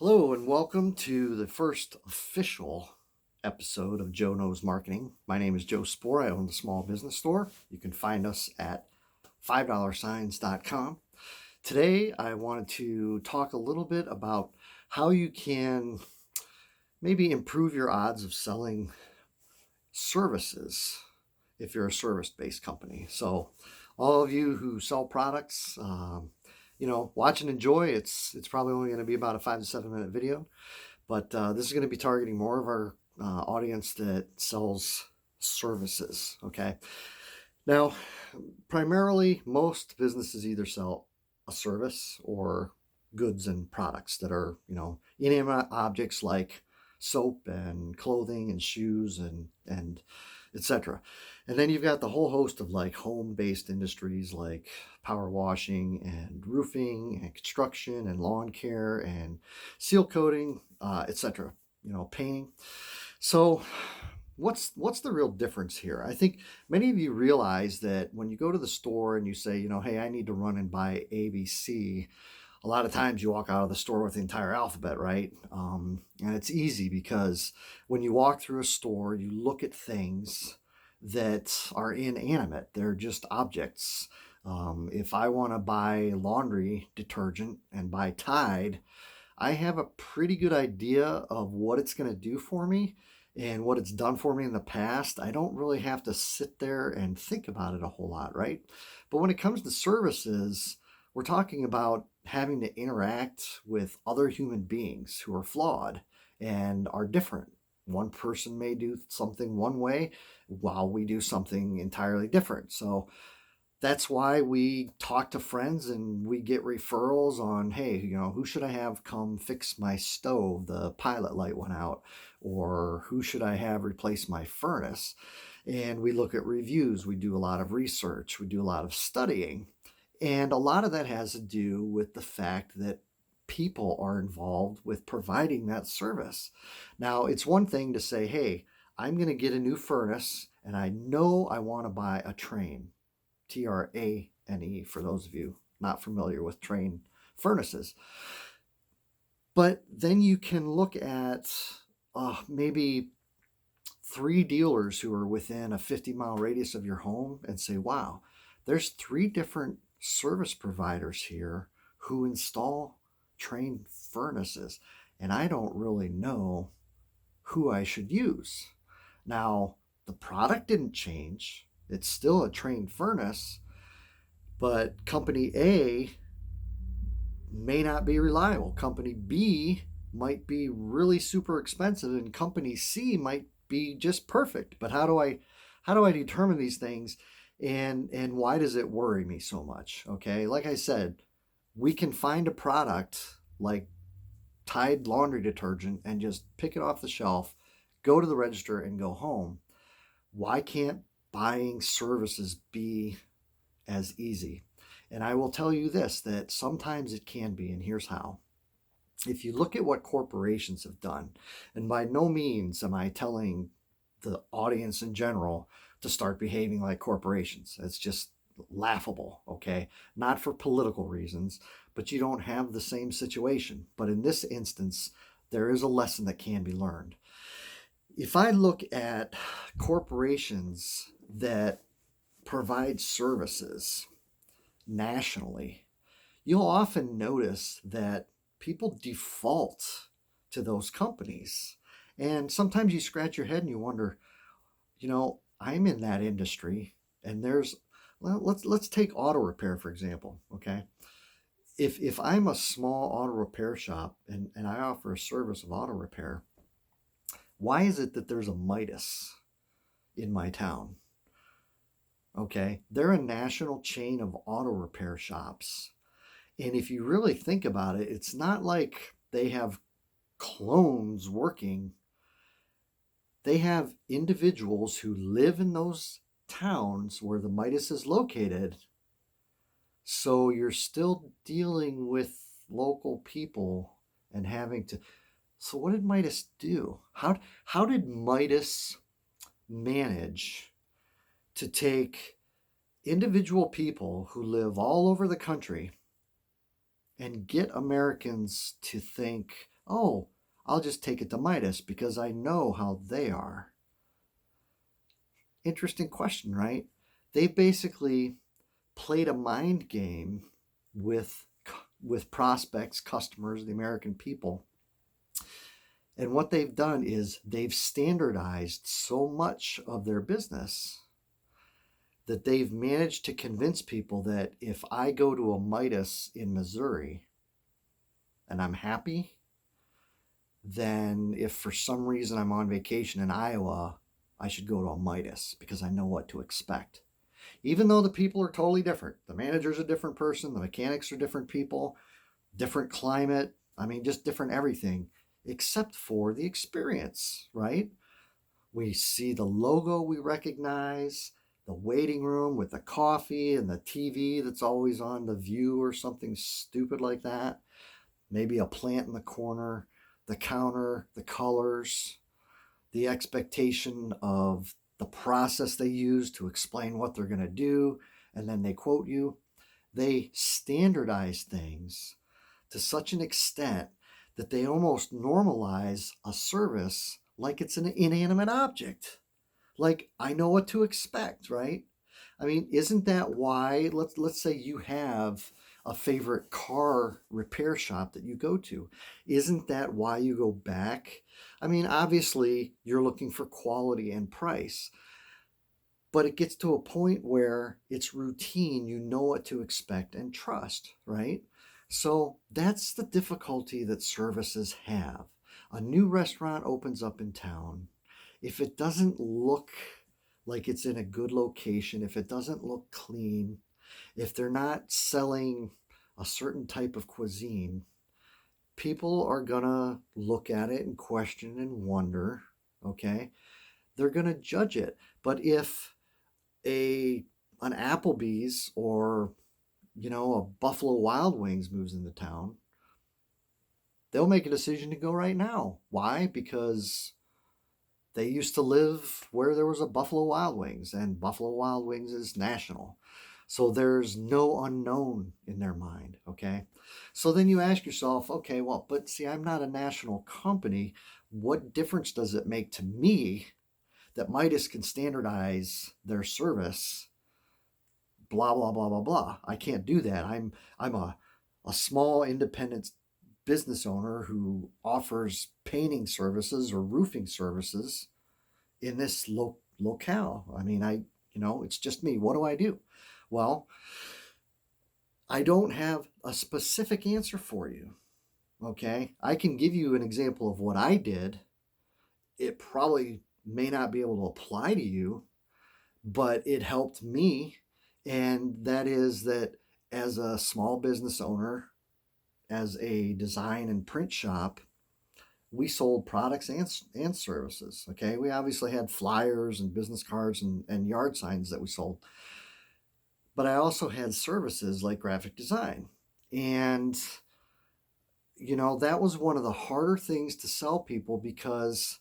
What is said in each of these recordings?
Hello, and welcome to the first official episode of Joe Knows Marketing. My name is Joe Spore. I own the small business store. You can find us at $5signs.com. Today, I wanted to talk a little bit about how you can maybe improve your odds of selling services if you're a service-based company. So, all of you who sell products, watch and enjoy. It's probably only going to be about a 5 to 7 minute video, but this is going to be targeting more of our audience that sells services. Okay. Now, primarily, most businesses either sell a service or goods and products that are, inanimate objects like soap and clothing and shoes and etc. And then you've got the whole host of like home-based industries like power washing and roofing and construction and lawn care and seal coating, etc. Painting. So what's the real difference here? I think many of you realize that when you go to the store and you say, hey, I need to run and buy ABC, a lot of times you walk out of the store with the entire alphabet, right? And it's easy because when you walk through a store, you look at things that are inanimate. They're just objects. If I want to buy laundry detergent and buy Tide, I have a pretty good idea of what it's going to do for me and what it's done for me in the past. I don't really have to sit there and think about it a whole lot, right? But when it comes to services, we're talking about having to interact with other human beings who are flawed and are different. One person may do something one way while we do something entirely different. So that's why we talk to friends and we get referrals on, hey, who should I have come fix my stove? The pilot light went out. Or who should I have replace my furnace? And we look at reviews. We do a lot of research. We do a lot of studying. And a lot of that has to do with the fact that people are involved with providing that service. Now, it's one thing to say, hey, I'm going to get a new furnace and I know I want to buy a Trane. Trane, for those of you not familiar with Trane furnaces. But then you can look at maybe 3 dealers who are within a 50-mile radius of your home and say, wow, there's 3 different service providers here who install Trane furnaces, and I don't really know who I should use. Now, the product didn't change. It's still a Trane furnace, but company A may not be reliable. Company B might be really super expensive, and company C might be just perfect. But how do I determine these things, and why does it worry me so much? Okay, like I said, we can find a product like Tide laundry detergent and just pick it off the shelf, go to the register, and go home. Why can't buying services be as easy? And I will tell you this, that sometimes it can be, and here's how. If you look at what corporations have done, and by no means am I telling the audience in general to start behaving like corporations. It's just laughable, okay? Not for political reasons, but you don't have the same situation. But in this instance, there is a lesson that can be learned. If I look at corporations that provide services nationally, you'll often notice that people default to those companies. And sometimes you scratch your head and you wonder, I'm in that industry and let's take auto repair for example, okay? If I'm a small auto repair shop and I offer a service of auto repair, why is it that there's a Midas in my town? Okay, they're a national chain of auto repair shops. And if you really think about it, it's not like they have clones working. They have individuals who live in those towns where the Midas is located. So you're still dealing with local people and having to. So what did Midas do? How did Midas manage to take individual people who live all over the country and get Americans to think Oh, I'll just take it to Midas because I know how they are. Interesting question, right? They basically played a mind game with prospects, customers, the American people. And what they've done is they've standardized so much of their business that they've managed to convince people that if I go to a Midas in Missouri and I'm happy, then if for some reason I'm on vacation in Iowa, I should go to a Midas because I know what to expect. Even though the people are totally different. The manager's a different person, the mechanics are different people, different climate, I mean, just different everything, except for the experience, right? We see the logo we recognize, the waiting room with the coffee and the TV that's always on The View or something stupid like that. Maybe a plant in the corner, the counter, the colors, the expectation of the process they use to explain what they're going to do, and then they quote you. They standardize things to such an extent that they almost normalize a service like it's an inanimate object. Like, I know what to expect, right? I mean, isn't that why let's say you have a favorite car repair shop that you go to? Isn't that why you go back? I mean, obviously you're looking for quality and price, but it gets to a point where it's routine, you know what to expect and trust, right? So that's the difficulty that services have. A new restaurant opens up in town. If it doesn't look like it's in a good location, if it doesn't look clean, if they're not selling a certain type of cuisine, people are gonna look at it and question and wonder, okay? They're gonna judge it. But if an Applebee's or a Buffalo Wild Wings moves into town, they'll make a decision to go right now. Why? Because they used to live where there was a Buffalo Wild Wings, and Buffalo Wild Wings is national. So there's no unknown in their mind, okay? So then you ask yourself, okay, well, but see, I'm not a national company. What difference does it make to me that Midas can standardize their service? Blah, blah, blah, blah, blah. I can't do that. I'm a small independent business owner who offers painting services or roofing services in this locale. I mean, it's just me. What do I do? Well, I don't have a specific answer for you. Okay. I can give you an example of what I did. It probably may not be able to apply to you, but it helped me. And that is that as a small business owner, as a design and print shop, we sold products and services. Okay. We obviously had flyers and business cards and yard signs that we sold. But I also had services like graphic design. And, that was one of the harder things to sell people because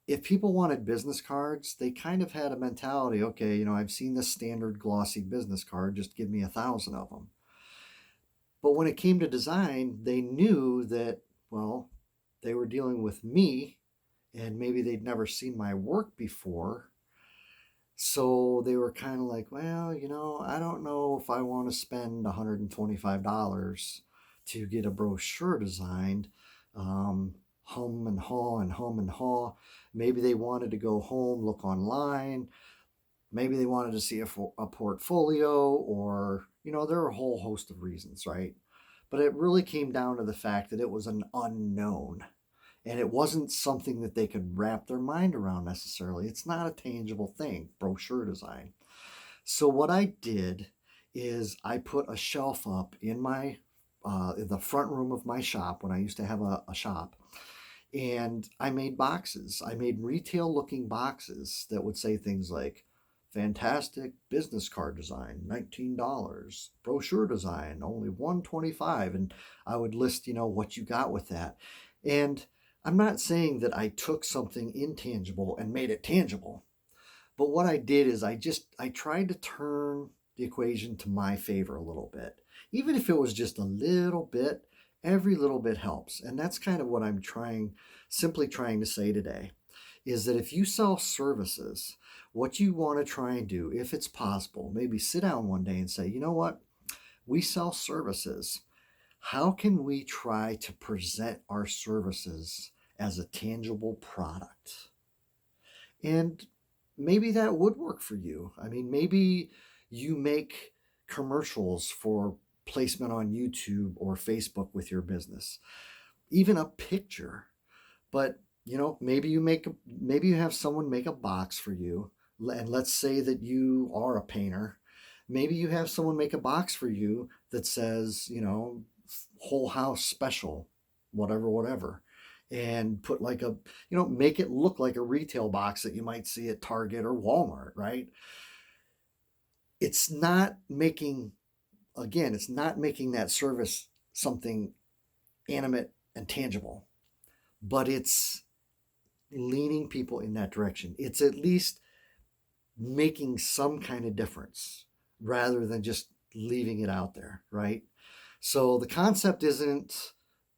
if people wanted business cards, they kind of had a mentality, okay, I've seen the standard glossy business card, just give me 1,000 of them. But when it came to design, they knew that, well, they were dealing with me and maybe they'd never seen my work before. So they were kind of like, well, I don't know if I want to spend $125 to get a brochure designed. Hum and haw and hum and haw. Maybe they wanted to go home, look online. Maybe they wanted to see a portfolio, or, there are a whole host of reasons, right? But it really came down to the fact that it was an unknown. And it wasn't something that they could wrap their mind around necessarily. It's not a tangible thing, brochure design. So what I did is I put a shelf up in the front room of my shop when I used to have a shop. And I made boxes. I made retail looking boxes that would say things like, fantastic business card design, $19. Brochure design, only $125. And I would list, what you got with that. And I'm not saying that I took something intangible and made it tangible. But what I did is I tried to turn the equation to my favor a little bit. Even if it was just a little bit, Every little bit helps. And that's kind of what I'm simply trying to say today, is that if you sell services, what you want to try and do, if it's possible, maybe sit down one day and say, you know what? We sell services. How can we try to present our services as a tangible product? And maybe that would work for you. I mean, maybe you make commercials for placement on YouTube or Facebook with your business, even a picture. But maybe you have someone make a box for you, and let's say that you are a painter. Maybe you have someone make a box for you that says, whole house special, whatever, and put like make it look like a retail box that you might see at Target or Walmart, right? It's not making that service something animate and tangible, but it's leaning people in that direction. It's at least making some kind of difference rather than just leaving it out there, right? So the concept isn't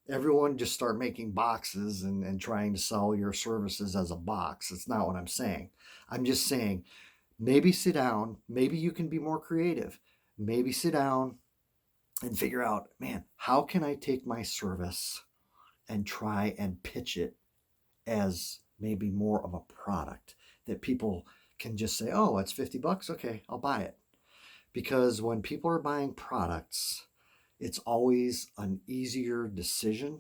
everyone just start making boxes and trying to sell your services as a box. It's not what I'm saying. I'm just saying, maybe sit down, maybe you can be more creative. Maybe sit down and figure out, man, how can I take my service and try and pitch it as maybe more of a product that people can just say, oh, it's $50. Okay, I'll buy it. Because when people are buying products, it's always an easier decision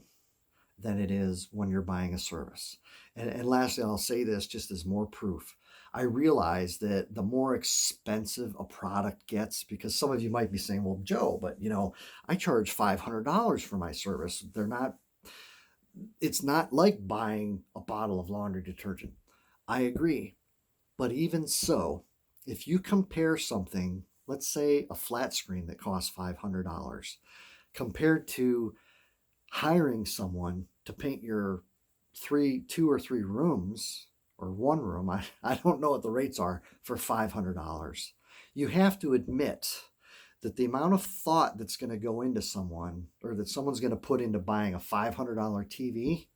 than it is when you're buying a service. And lastly, I'll say this just as more proof. I realize that the more expensive a product gets, because some of you might be saying, well, Joe, but I charge $500 for my service. It's not like buying a bottle of laundry detergent. I agree. But even so, if you compare something, let's say a flat screen that costs $500, compared to hiring someone to paint your 2 or 3 rooms or one room, I don't know what the rates are, for $500. You have to admit that the amount of thought that's going to go into someone, or that someone's going to put into buying a $500 TV,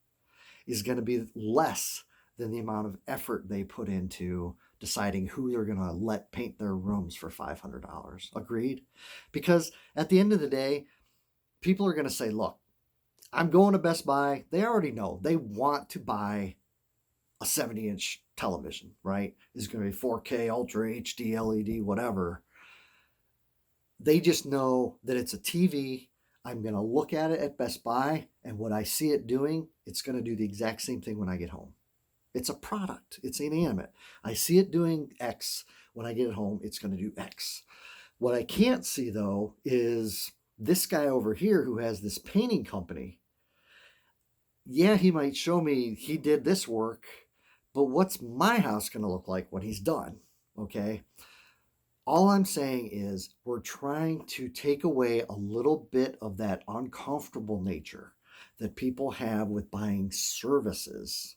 is going to be less than the amount of effort they put into deciding who they're going to let paint their rooms for $500. Agreed? Because at the end of the day, people are going to say, look, I'm going to Best Buy. They already know. They want to buy a 70-inch television, right? It's going to be 4K, Ultra HD, LED, whatever. They just know that it's a TV. I'm going to look at it at Best Buy, and what I see it doing, it's going to do the exact same thing when I get home. It's a product. It's inanimate. I see it doing X. When I get it home, it's going to do X. What I can't see, though, is this guy over here who has this painting company. Yeah, he might show me he did this work, but what's my house going to look like when he's done? Okay? All I'm saying is we're trying to take away a little bit of that uncomfortable nature that people have with buying services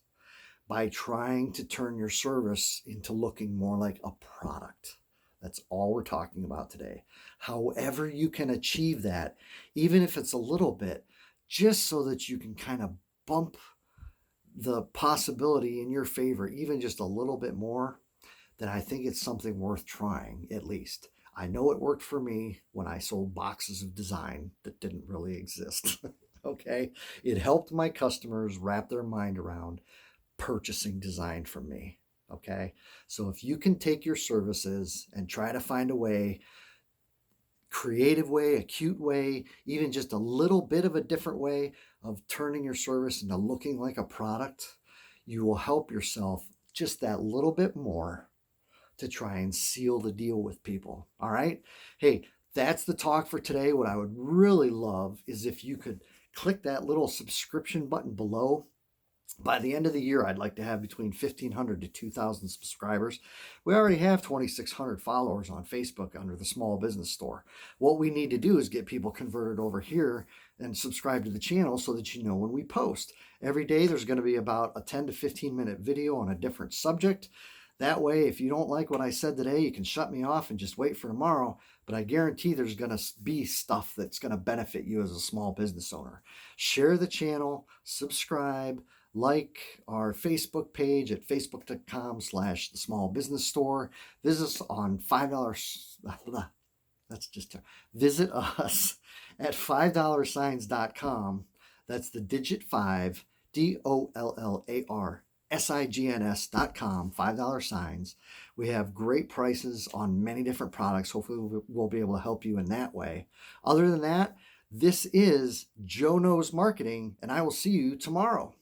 by trying to turn your service into looking more like a product. That's all we're talking about today. However you can achieve that, even if it's a little bit, just so that you can kind of bump the possibility in your favor even just a little bit more, then I think it's something worth trying, at least. I know it worked for me when I sold boxes of design that didn't really exist. Okay? It helped my customers wrap their mind around purchasing design from me. Okay? So if you can take your services and try to find a way, creative way, a cute way, even just a little bit of a different way of turning your service into looking like a product, you will help yourself just that little bit more to try and seal the deal with people. All right? Hey, that's the talk for today. What I would really love is if you could click that little subscription button below. By the end of the year, I'd like to have between 1,500 to 2,000 subscribers. We already have 2,600 followers on Facebook under the Small Business Store. What we need to do is get people converted over here and subscribe to the channel so that you know when we post. Every day there's going to be about a 10 to 15 minute video on a different subject. That way, if you don't like what I said today, you can shut me off and just wait for tomorrow. but I guarantee there's going to be stuff that's going to benefit you as a small business owner. Share the channel, subscribe, like our Facebook page at facebook.com/the small business store. Visit us on $5. That's just visit us at $5signs.com. That's the digit 5, DOLLARSIGNS.com, $5 signs. We have great prices on many different products. Hopefully we'll be able to help you in that way. Other than that, this is Joe Knows Marketing, and I will see you tomorrow.